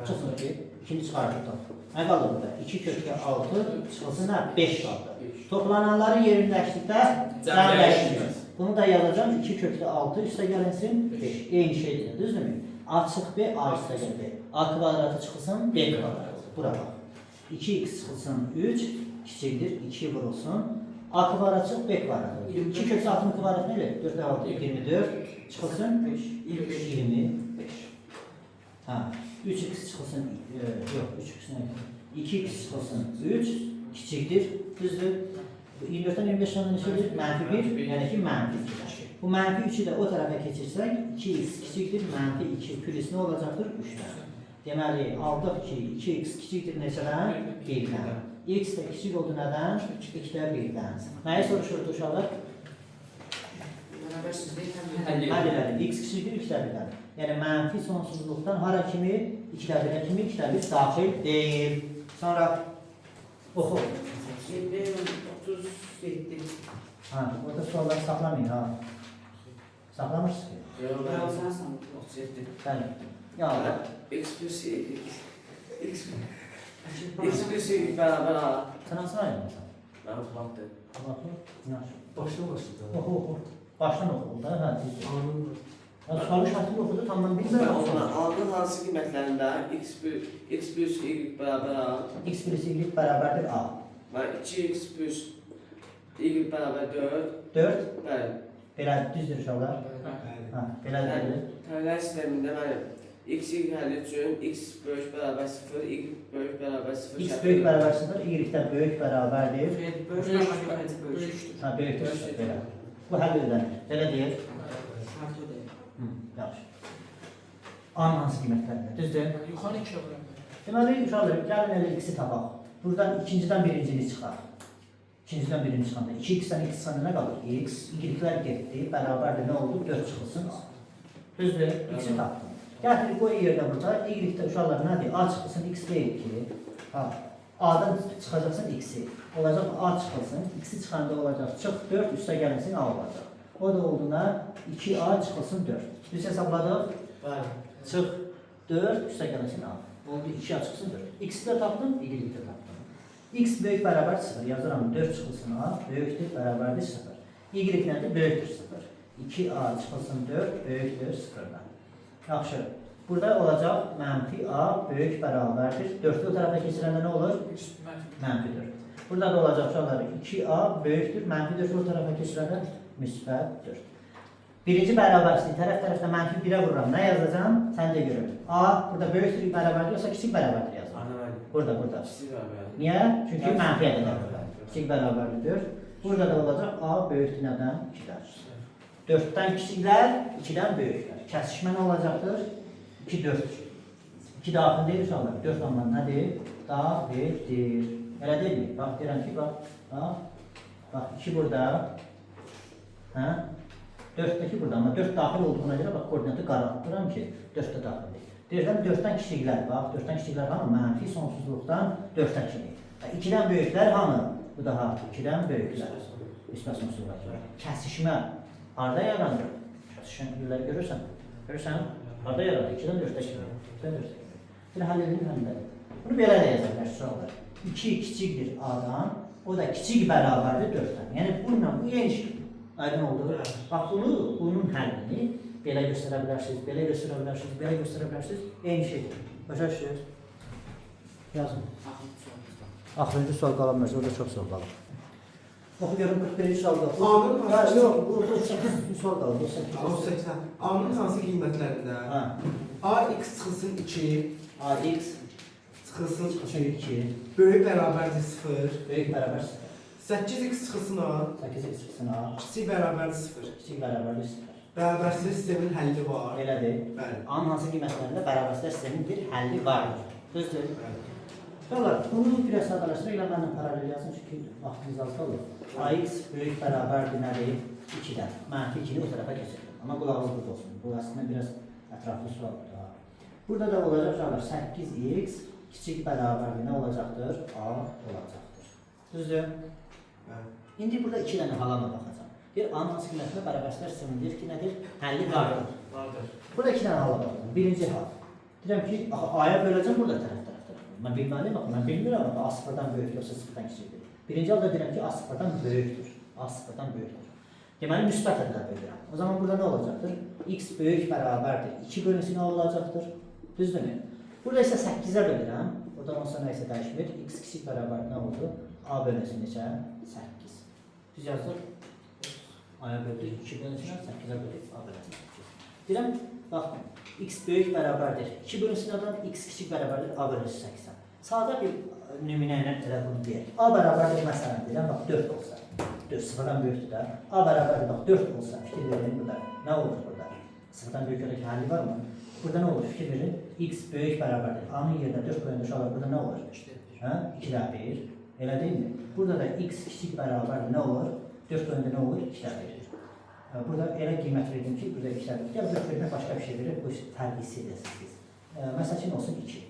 çıxsın ki, 2-ni çıxardır da. Nə qalır burada? 2 kökdə 6 çıxılsın da 5 qaldı. Toplananların yerindəşlikdə cəmləşdir. Bunu da yazacağım. 2 kökdə 6 üstə gəlinsin 5. Eyni şeydir, düzdürmü? A çıx B, A üstə gəldi. A kvadratı çıxılsın B kvadratı. Bura bax. 2x çıxılsın 3 kiçikdir, 2 vurulsun. A kvadrat çıx, B kvadrat. 2 kökdə 6'nın kvadratı nədir? 4 6, 24 çıxılsın 5. 25. Ha, 3x çıxılsın, yox, 3x nə? 2x çıxılsın 3 kiçikdir, düzdür. 24'dən 25 yanında neçədir? Mənfi 1, yəni ki, mənfi 2. Bu mənfi 3'ü də o tərəfə keçirsək, 2x kiçikdir, mənfi 2 plus nə olacaqdır? 3'dən. Deməli, aldıq ki, 2x kiçikdir neçədən? 1'dən. X də kiçik oldu nədən? 2'də 1'dən. Nəyi soruşurdu uşaqlar? Həll elədik. X kiçikdir 2'də 1'dən. Yəni, mənfi sonsuzluqdan hara kimi? 2'də 1'ə kimi? 2'də 1 daxil deyil. Sonra oxu. 37. Ha, orada sualları saxlamayın ha. Saxlamırsınız ki? Ben sana sandım. Bəli. Ya Allah. X plus y beraber A. Sen nasıl ayrılmasın? Ben unutmaktım. Allah'ım. İnanç. Başdan başladı. Oku oku. Baştan oku. Da hə. Anın Ya sualı şartını okudu tamam bilmiyorum. A'nın hansı qiymətlərində x plus y beraber A X birisi Y beraberdir A. və 2x plus y beraber 4. 4. Bəli. Belə düzdür uşaqlar. Ha, belə deyil. Tərələr sistemində mənim x y həlli üçün x böyük bərabər 0, y böyük bərabər 0 X böyük beraber 0, Y-dən böyük beraberdir. Böyükdür. Ha, böyükdür. Belə. Bu həll edilənir. Belə deyil. Hı, yaxşı. A'nın hansı qiymətlərində? Düzdür. Yuxarı 2'ye vuram. Deməli, uşaqlar, gəlin elə X-i tapaq. Buradan ikinciden birincini çıxaq. İkinciden birinci çıxanda 2x-dən x çıxanda nə qalır? X, y-lər getdi, bərabərdir nə oldu? 4 çıxılsın. Düzdür, x-i tapdım. Gətir, qoy yerdə burada, y-də uşaqlar nədir? A çıxılsın, x deyil ki. Ha, A-dan çıxacaqsın x-i. Olacaq A çıxılsın, x-i çıxanda olacaq. Çıx 4, üstə gəlinsin A olacaq. O da olduğuna 2A çıxılsın 4. Biz hesabladıq. Çıx 4, üstə gəlinsin A. Oldu 2A çıxılsın 4. X-i də tapdım, y-i də tapdım. X böyük bərabər 0 yazıram 4 çıxılsın A, böyükdür, bərabərdir 0. Y nədir? Böyükdür 0. 2A çıxılsın 4, böyükdür 0-dan. Yaxşı, burada olacaq mənfi A böyük bərabərdir. 4'ü o tərəfə keçirəndə nə olur? Mənfi 4. Burada da olacaq uşaqlar 2A böyükdür, mənfi 4 o tərəfə keçirəndə müsbət 4. Birinci bərabərsizlik tərəf-tərəfdə mənfi 1'ə vururam. Nə yazacağım? Sən də görün. A burada böyükdür, bərabərdir, yoxsa kiçik bərabərdir yazılır. Burada. Niyə? Çünki mənfi ədəddir. Kiçik bərabərdir 4. Burada da olacaq A böyükdür nədən? 2'dən. 4'dən kiçiklər, 2'dən böyüklər. Kəsişmə nə olacaqdır? 2, 4. 2 daxil deyil uşaqlar. 4 amma nədir? Daxildir. Elə deyilmi? Bax, deyirəm ki, bax, 2 burada. Hə? 4'dəki burada, amma 4 daxil olduğuna görə bax, koordinatı qaraltıram ki, 4 də daxildir. Deyirəm, 4'dən kiçiklər, bax, 4'dən kiçiklər hanı? Mənfi sonsuzluqdan 4'dən kimi. 2'dən böyüklər hanı? Bu daha 2'dən böyüklər. Nisbət sonsuzluqlar. Kəsişmə harada yaranır? Kəsişmə görürsən? Görürsən? Harada yaranır? 2'dən 4'də kimi. 2'dən 4'də kimi. Bir həll edin, həll edin. Bunu belə də yazarlar, suallar. 2 kiçikdir A'dan, o da kiçik bərabərdir 4'dən. Yəni, bununla bu yeni şey. Aydın oldu. Bax, bunun həllini belə göstərə bilərsiniz, belə göstərə bilərsiniz, belə göstərə bilərsiniz. Eyni şeydir. Başa düşürüz? Yazın. Axırıncı sual qalanmaz, orada çox sual qalır. Oxu görün, 41-ci sual qalır. A'nın hansı? Yox, bu 8 sual qalır. 80. A'nın hansı qiymətlərində? A x çıxılsın 2, AX çıxılsın çıxılsın 2, böyük bərabərdir 0, böyük bərabər 0. 8x çıxılsın A, 8x çıxsın A, kiçik bərabərdir 0. kiçik bərabərdir 0. Bərabərsizlik sisteminin həlli var. Elədir. Bəli. A'nın hansı qiymətlərində bərabərsizlik sisteminin bir həlli vardır. Düzdür? Bəli. Dolar, bunu biraz sadələşdirək, ilə mənlə paralel yazın çünki vaxtımız az qalır. AX böyük bərabərdir nədir? 2-dən. Mənfi 2-ni o tərəfə keçirir. Amma qulağınız burada olsun. Bu aslında biraz ətraflı sualdır. Burada da olacaq uşaqlar 8x kiçik bərabərdir nə olacaqdır? A olacaqdır. Düzdür? Bəli. İndi burada 2 dənə halama baxacağım. Bir A'nın hansı qiymətində bərabərsizlik sistemi deyir ki, nədir? Həlli vardır. Vardır. Burada 2 dənə hala baxacağım. Birinci hal. Deyirəm ki, A'ya böləcəm burada tərəf. Mən bilməliyim, baxın, mən bilmirəm, A sıfırdan böyük yoxsa sıfırdan kiçikdir. Birinci halda deyirəm ki, A sıfırdan böyükdür. A sıfırdan böyükdür. Deməli, müsbət ədədə bölürəm. O zaman burada nə olacaqdır? X böyük bərabərdir. 2 bölünsün A olacaqdır. Düzdürmü? Burada isə 8-ə bölürəm. Oradan olsa nə isə dəyişmir. X kiçik bərabər nə oldu? A bölünsün neçə? 8. Düz yazdıq. A-ya böldük, 2 bölünsün 8-ə bölük. A bölünsün 8. Deyirəm, baxın. X böyük bərabərdir. 2 bölünsün adam, X kiçik bərabərdir, A bölünsün 80. Sadə bir nümunə ilə elə bunu deyək. A bərabərdir, məsələn, deyirəm, bax 4 olsa. 4 sıfırdan böyükdür də. A bərabərdir, bax 4 olsa, fikir verin burada. Nə olur burada? Sıfırdan böyük olaraq həlli var mı? Burada nə olur? Fikir verin. X böyük bərabərdir. A-nın yerinə 4 qoyanda uşaqlar burada nə olur? 2-də 1. Elə deyilmi? Burada da X kiçik bərabərdir, nə olur? 4 qoyanda nə olur? 2-də 1. Burada elə qiymət verdim ki, burada 2-də 1. Ya 4 vermək başqa bir şey verir, bu fərqi hiss edəsiniz. Məsəl olsun 2.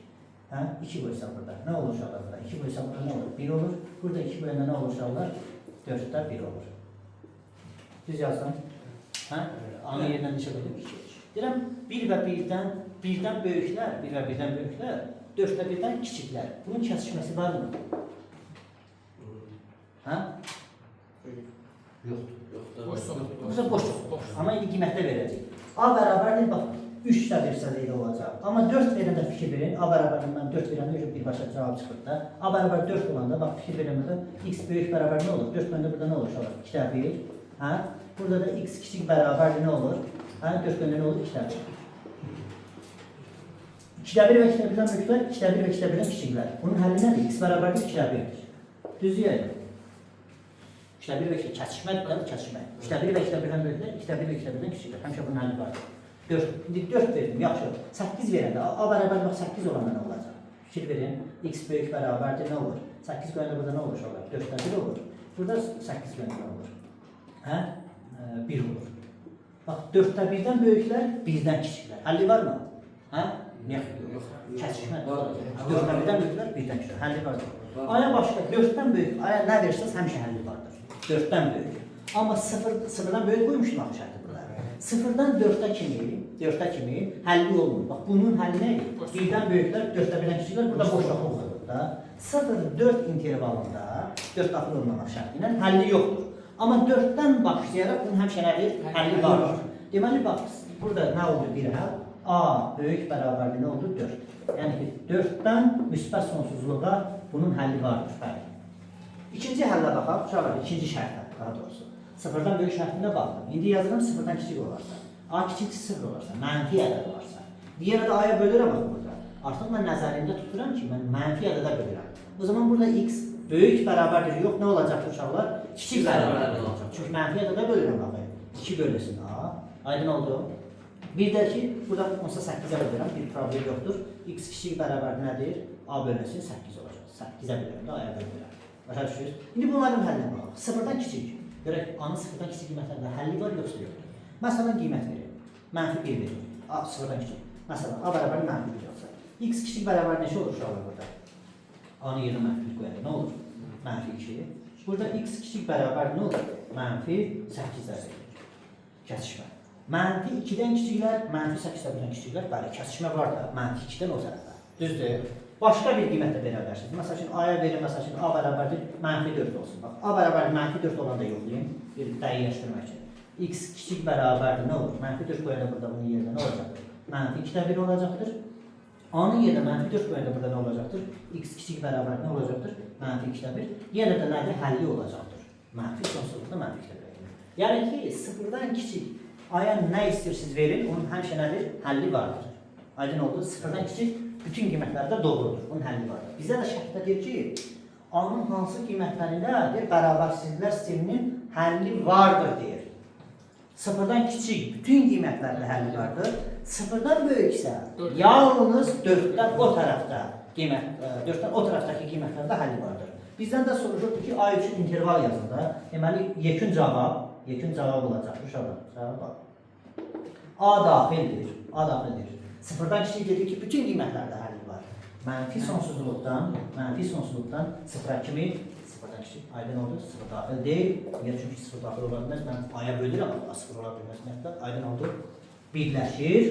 2 qoysa burada. Nə olur uşaqlar burada? 2 qoysa burada nə olur? 1 olur. Burada 2 qoyanda nə olur uşaqlar? 4-də 1 olur. Düz yazdım. A-nın yerinə neçə qoydum? 2. Deyirəm, 1 və 1-dən böyüklər, 1 və 1-dən böyüklər, 4 və 1-dən kiçiklər. Bunun kəsişməsi var mı? Yoxdur. Burada boşdur. Amma indi qiymətdə verəcək. A bərabərdir, bax, 3 də versədə elə olacaq. Amma 4 verəndə fikir verin, A bərabərdir, mən 4 verəndə birbaşa cavab çıxır da. A bərabər 4 olanda, bax, fikir verəndə X böyük bərabər nə olur? 4 böləndə burada nə olur uşaqlar? 2-də 1. Burada da X kiçik bərabərdir nə olur? 4 böləndə nə olur? 2-də 1. 2-də 1 və 2-də 1-dən böyüklər, 2-də 1 və 2-də 1-dən kiçiklər. Bunun həlli nədir? X bərabərdir 2-də 1. Düz deyək. 2-də 1 və 2-də kəsişmədir, kəsişmək. 2-də 1 və 2-də 1-dən böyüklər, 2-də 1 və 2-də 1-dən kiçiklər. Həmişə bunun həlli vardır. 4. İndi 4 verdim, yaxşı. 8 verəndə, A bərabər bax 8 olanda nə olacaq? Fikir verin, X böyük bərabərdir, nə olur? 8 qoyanda burada nə olur uşaqlar? 4-də 1 olur. Burada 8 qoyanda nə olur? 1 olur. Bax, 4-də 1-dən böyüklər, 1-dən kiçiklər. Həlli var mı? Yox. Kəsişmədir. 4-də 1-dən böyüklər, 1-dən kiçiklər. Həlli vardır. Aya başqa, 4-dən böyük, aya nə versəz həmişə həlli vardır. 4-dən böyük. Amma 0-dan böyük qoymuşum axı şərti burada. 0-dan 4-ə kimi həlli olmur. Bax, bunun həlli nədir? 1-dən böyüklər, 4-də 1-dən kiçiklər, burada boşluq olur da. 0-4 intervalında, 4 daxil olmamaq şərti ilə həlli yoxdur. Amma 4-dən başlayaraq bunun həmişə nədir? Həlli vardır. Deməli, bax, burada nə oldu bir həll? A böyük bərabərdir, nə oldu? 4. Yəni ki, 4-dən müsbət sonsuzluğa bunun həlli vardır. Bəli. İkinci həllə baxaq, uşaqlar, ikinci şərtə, daha doğrusu. 0-dan böyük şərtində baxdım. İndi yazıram 0-dan kiçik olarsa. A kiçik 0 olarsa, mənfi ədəd olarsa. Digər də A-ya bölürəm axı burada. Artıq mən nəzərimdə tuturam ki, mən mənfi ədədə bölürəm. O zaman burada X böyük bərabərdir, yox, nə olacaq uşaqlar? Kiçik bərabərdir olacaq. Çünki mənfi ədədə bölürəm axı. 2 bölünsün A. Aydın oldu. Bir də ki, burada 18-ə bölürəm, bir problem yoxdur. X kiçik bərabər nədir? A bölünsün 8 olacaq. 8-ə bölürəm də A-ya bölürəm. Başa düşürüz? İndi bunların həllinə baxaq. 0-dan kiçik. Görək, A-nın 0-dan kiçik qiymətlərində həlli var, yoxsa yoxdur? Məsələn, qiymət verir. Mənfi 1 verir. A 0-dan kiçik. Məsələn, A bərabər mənfi 1 olsa. X kiçik bərabər neçə olur uşaqlar burada? A-nın yerinə mənfi 1 qoyanda nə olur? Mənfi 2. Burada X kiçik bərabər nə olur? Mənfi 8 verir. Kəsişmə. Mənfi 2-dən kiçiklər, mənfi 8-dən kiçiklər, bəli, kəsişmə var da, mənfi 2-dən o tərəfə. Düzdür? Başqa bir qiymətlə verə bilərsiniz. Məsəl üçün, A-ya verin, məsəl üçün, A bərabərdir, mənfi 4 olsun. Bax, A bərabərdir, mənfi 4 olanda yoxlayayım, bir dəqiqləşdirmək üçün. X kiçik bərabərdir, nə olur? Mənfi 4 qoyanda burada bunun yerində nə olacaqdır? Mənfi 2-də 1 olacaqdır. A-nın yerinə mənfi 4 qoyanda burada nə olacaqdır? X kiçik bərabər nə olacaqdır? Mənfi 2-də 1. Yenə də nədir? Həlli olacaqdır. Mənfi sonsuzluqda mənfi 2-də 1. Yəni ki, 0-dan kiçik A-ya nə istəyirsiniz verin, onun həmişə nədir? Həlli vardır. Aydın oldu, 0-dan kiçik bütün qiymətlərdə doğrudur, bunun həlli vardır. Bizə də şərtdə deyir ki, A-nın hansı qiymətlərində bərabərsizliklər sisteminin həlli vardır deyir. Sıfırdan kiçik bütün qiymətlərdə həlli vardır. Sıfırdan böyüksə yalnız 4-dən o tərəfdə qiymət 4-dən o tərəfdəki qiymətlərdə həlli vardır. Bizdən də soruşurdu ki, ay üçün interval yazın da. Deməli yekun cavab olacaq. Uşaqlar, cavab bax. A daxildir. A daxildir. Sıfırdan kiçik dedik ki, bütün qiymətlərdə həlli var. Mənfi sonsuzluqdan sıfıra kimi sıfırdan kiçik aydın oldu. Sıfır daxil deyil. Niyə? Çünki sıfır daxil ola bilməz. Mən aya bölürəm, amma sıfır ola bilməz. Ümumiyyətlə aydın oldu. Birləşir.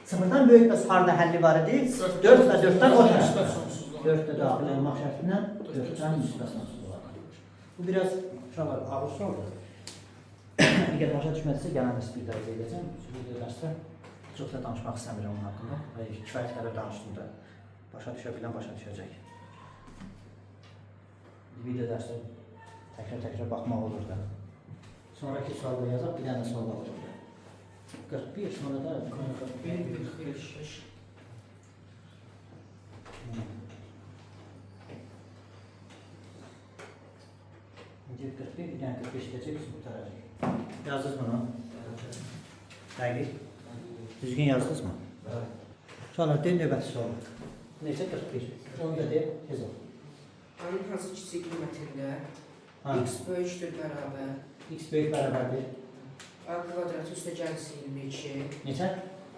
Sıfırdan böyük bəs harda həlli var idi? 4 və 4-dən o tərəfdə. 4 də daxil olmaq şərtilə 4-dən müsbət sonsuzluq var. Bu biraz uşaqlar ağır sualdır. Əgər başa düşmədisə, gələn bir dərəcə edəcəm. Video dərsdə çox da danışmaq istəmirəm onun haqqında. Kifayət qədər danışdım da. Başa düşə bilən başa düşəcək. Video dərsdə təkrar baxmaq olur da. Sonraki sualda yazaq, bir dənə sual olur da. 41, sonra da 41, 45. İnce 41, bir dənə 45 edəcək, qurtaracaq. Yazdınız mı onu? Dəqiq. Düzgün yazdınız mı? Sonra deyin növbəti sual. Necə 41? Onu da deyil, tez ol. A'nın hansı kiçik qiymətində x böyükdür bərabər. X böyük bərabərdir. A kvadratı üstə gəlsi 22. Neçə?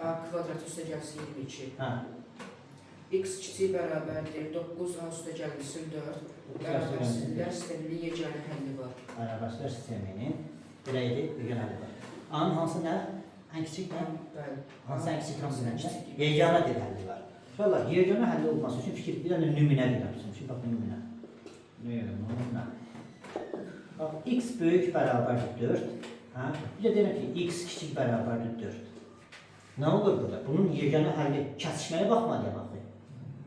A kvadratı üstə gəlsi 22. Hə. X kiçik bərabərdir 9A üstə gəlsin 4. Bərabərsizlər sisteminin yeganə həlli var. Bərabərsizlər sisteminin belə idi, yeganə həlli var. A'nın hansı nə? Ən kiçik nə? Bəli. Hansı ən kiçik hansı nə? Yeganə bir həlli var. Uşaqlar, yeganə həlli olması üçün fikir, bir dənə nümunə verirəm. Şimdi bax nümunə. Nümunə. Bax, x böyük bərabərdir 4. Hə? Bir də deyirəm ki, x kiçik bərabərdir 4. Nə olur burada? Bunun yeganə həlli kəsişməyə baxmadıya baxır.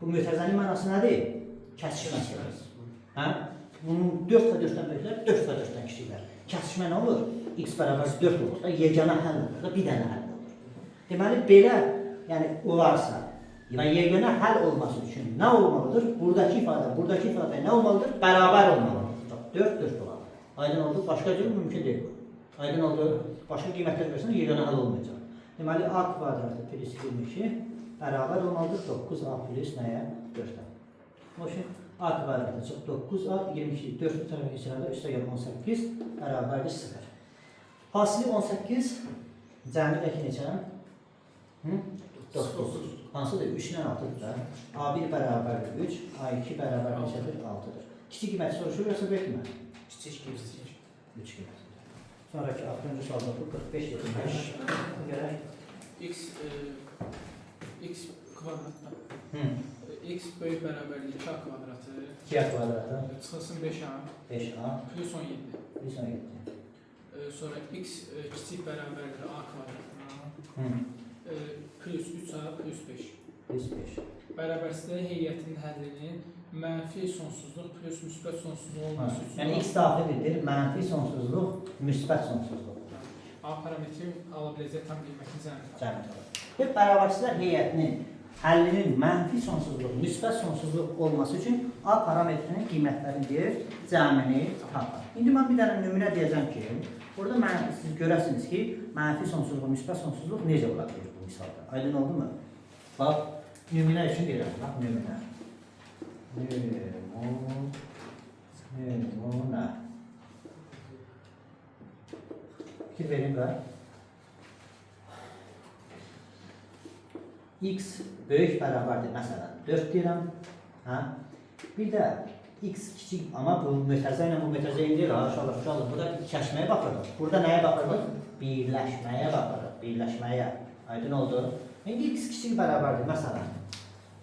Bu mütəzənin mənası nədir? Kəsişməsi. Hə? Bunun 4 və 4-dən böyüklər, 4 və 4-dən kiçiklər. Kəsişmə nə olur? X bərabər 4 olur da, yeganə həll olur da, bir dənə həll olur. Deməli, belə, yəni olarsa, və yeganə həll olması üçün nə olmalıdır? Buradakı ifadə nə olmalıdır? Bərabər olmalıdır. 4, 4 olar. Aydın oldu, başqa cür mümkün deyil bu. Aydın oldu, başqa qiymətlər versən, yeganə həll olmayacaq. Deməli, A kvadratı plus 22 bərabər olmalıdır 9A plus nəyə? 4-ə. O üçün A kvadratı çox 9A, 22, 4 tərəfə keçirəndə üstə gəl 18 bərabərdir 0. Hasili 18, cəmidəki neçə? 9. Hansıdır? 3 ilə 6-dır da. A1 bərabərdir 3, A2 bərabər neçədir? 6-dır. Kiçik qiyməti soruşur, yoxsa böyük qiymət? Kiçik qiymət. 3 qiymət. Sonraki 6-cı sualda bu 45 yetirmək. Görək. X kvadratda. X böyük bərabərlik 2A kvadratı. 2A kvadratı. Çıxılsın 5A. 5A. Plus 17. Plus 17. Sonra x kiçik bərabərdir A kvadratına. Plus 3A plus 5. Plus 5. Bərabərsizlik heyətinin həllinin mənfi sonsuzluq plus müsbət sonsuzluq olması üçün. Yəni x daxildir, mənfi sonsuzluq, müsbət sonsuzluq. A parametri ala biləcək tam qiymətin cəmi. Və bərabərsizlər heyətinin həllinin mənfi sonsuzluq, müsbət sonsuzluq olması üçün A parametrinin qiymətlərini deyir, cəmini tapar. İndi mən bir dənə nümunə deyəcəm ki, burada siz görəsiniz ki, mənfi sonsuzluq, müsbət sonsuzluq necə ola bilir bu misalda? Aydın oldu mu? Bax, nümunə üçün deyirəm, bax, nümunə. Nümunə. Fikir verin və x böyük bərabərdir, məsələn, 4 deyirəm. Bir də x kiçik, amma bu mütəzə ilə bu mütəzə indir, uşaqlar, burada kəşməyə baxırıq. Burada nəyə baxırıq? Birləşməyə baxırıq, birləşməyə. Aydın oldu. İndi x kiçik bərabərdir, məsələn,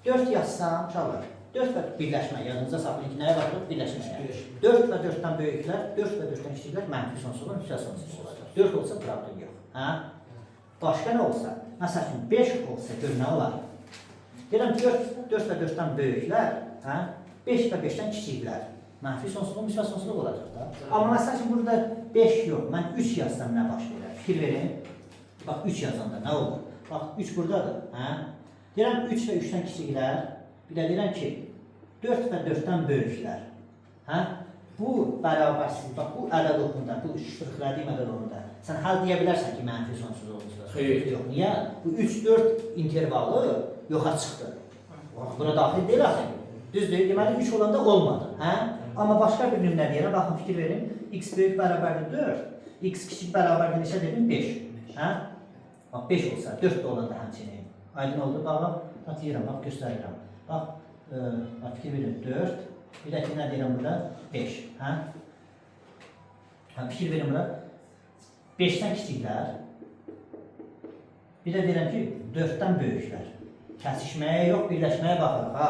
4 yazsam, uşaqlar, 4 və birləşmə, yanınıza saxlayın ki, nəyə baxırıq? Birləşməyə. 4 və 4-dən böyüklər, 4 və 4-dən kiçiklər mənfi sonsuzluq, müsbət sonsuzluq olacaq. 4 olsa problem yox. Başqa nə olsa, məsəl üçün 5 olsa gör nə olar? Deyirəm 4 və 4-dən böyüklər, 5 və 5-dən kiçiklər. Mənfi sonsuzluq, müsbət sonsuzluq olacaq da. Amma məsəl üçün burada 5 yox, mən 3 yazsam nə baş verir? Fikir verin. Bax 3 yazanda nə olur? Bax 3 buradadır. Deyirəm 3 və 3-dən kiçiklər. Bir də deyirəm ki 4 və 4-dən böyüklər. bu bərabərsizlik, bax bu ədəd oxunda, bu şırxlədiyim ədəd oxunda sən həll deyə bilərsən ki, mənfi sonsuz olmuşdur. Xeyr. Yox, niyə? Bu 3-4 intervalı yoxa çıxdı. Buna daxil deyil axı. Düzdür, deməli 3 olanda olmadı, hə? Amma başqa bir nümunə deyirəm, baxın fikir verin. X böyük bərabərdir 4, X kiçik bərabərdir neçə dedim? 5, hə? Bax 5 olsa, 4 də olanda həmçinin. Aydın oldu, bax deyirəm, bax göstərirəm. Bax fikir verin 4, bir də ki, nə deyirəm burada? 5, hə? Fikir verin burada. 5-dən kiçiklər, bir də deyirəm ki, 4-dən böyüklər. Kəsişməyə yox, birləşməyə baxırıq, ha?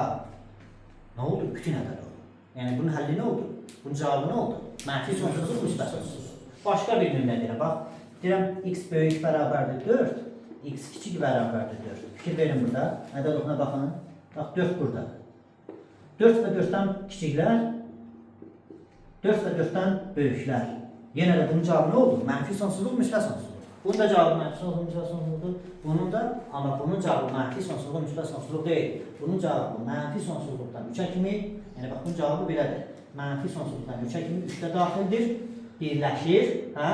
Nə oldu? Bütün ədəd oldu. Yəni, bunun həlli nə oldu? Bunun cavabı nə oldu? Mənfi sonsuzluq, müsbət sonsuzluq. Başqa bir nümunə deyirəm, bax. Deyirəm, x böyük bərabərdir 4, x kiçik bərabərdir 4. Fikir verin burada, ədəd oxuna baxın. Bax, 4 burada. 4 və 4-dən kiçiklər, 4 və 4-dən böyüklər. Yenə də bunun cavabı nə oldu? Mənfi sonsuzluq, müsbət sonsuzluq. Bunun da cavabı mənfi sonsuzluq, müsbət sonsuzluqdur. Bunun da, amma bunun cavabı mənfi sonsuzluq, müsbət sonsuzluq deyil. Bunun cavabı mənfi sonsuzluqdan 3-ə kimi, yəni bax, bunun cavabı belədir. Mənfi sonsuzluqdan 3-ə kimi 3-də daxildir, birləşir, hə?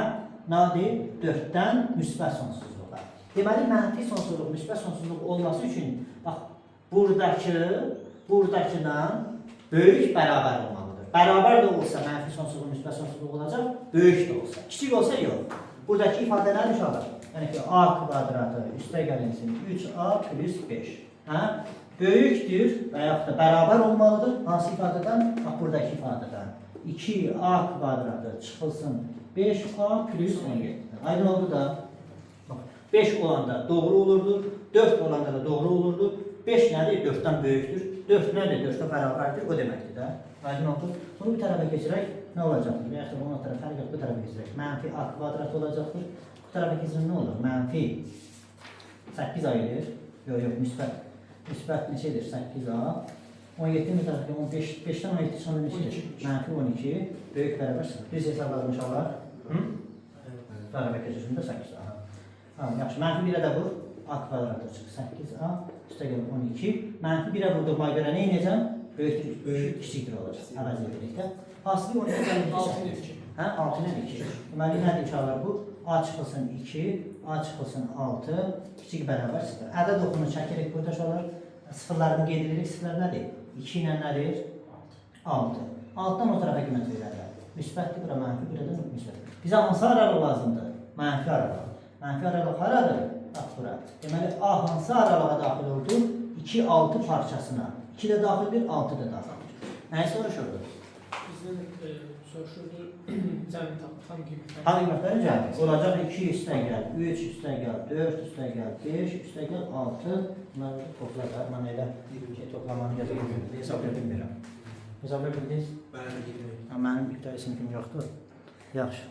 Nədir? 4-dən müsbət sonsuzluğa. Deməli, mənfi sonsuzluq, müsbət sonsuzluq olması üçün, bax, buradakından böyük bərabər olmalıdır. Bərabər də olsa mənfi sonsuzluq, müsbət sonsuzluq olacaq, böyük də olsa. Kiçik olsa yox. Buradakı ifadə nədir uşaqlar? Yəni ki, a kvadratı üstə gəlinsin 3a plus 5. Hə? Böyükdür və yaxud da bərabər olmalıdır. Hansı ifadədən? Bax, buradakı ifadədən. 2a kvadratı çıxılsın 5a plus 17. Aydın oldu da. 5 olanda doğru olurdu, 4 olanda da doğru olurdu. 5 nədir? 4-dən böyükdür. 4 nədir? 4-də bərabərdir. O deməkdir də. Aydın oldu. Bunu bir tərəfə keçirək. Nə olacaqdır? Və yaxud da ona tərəf fərq yox, bu tərəfə keçirək. Mənfi a kvadrat olacaqdır. Bu tərəfə keçirək nə olur? Mənfi 8a edir. Yox, müsbət. Müsbət neçədir? 8a. 17-ci tərəfə 5-dən 17 sonra neçədir? Mənfi 12. Böyük bərabər 0. Düz hesabladım uşaqlar. Tərəfə keçirsində 8a. Yaxşı, mənfi 1-ə də vur. A kvadratı çıxır 8a. Üstə gəlin 12. Mənfi 1-ə vurduğuma görə nə edəcəm? Böyük kiçikdir olacaq. Əvəz edirik də. Asli 12 gəlin 2. Hə? 6-dan 2. Deməli, nədir uşaqlar bu? A çıxılsın 2, A çıxılsın 6, kiçik bərabər 0. Ədəd oxunu çəkirik burada uşaqlar. Sıfırlarını qeyd edirik. Sıfırlar nədir? 2 ilə nədir? 6. 6-dan o tərəfə qiymət verərlər. Müsbətdir, bura mənfi, burada da müsbət. Bizə hansı aralıq lazımdır? Mənfi aralıq. Mənfi aralıq haradır? Bax, bura. Deməli, A hansı aralığa daxil oldu? 2, 6 parçasına. 2 də daxildir, 6 da daxildir. Nəyi soruşurdu? Bizdən soruşurdu, cəmi tam qiymətləri. Tam qiymətləri cəmi. Olacaq 2 üstəgəl, 3 üstəgəl, 4 üstəgəl, 5 üstəgəl, 6. Bunları toplarlar. Mən elə toplamanı yazıyorum. Hesabla bilmirəm. Hesabla bildiniz? Bəli, bilmirəm. Mənim bir də isim kim yoxdur. Yaxşı.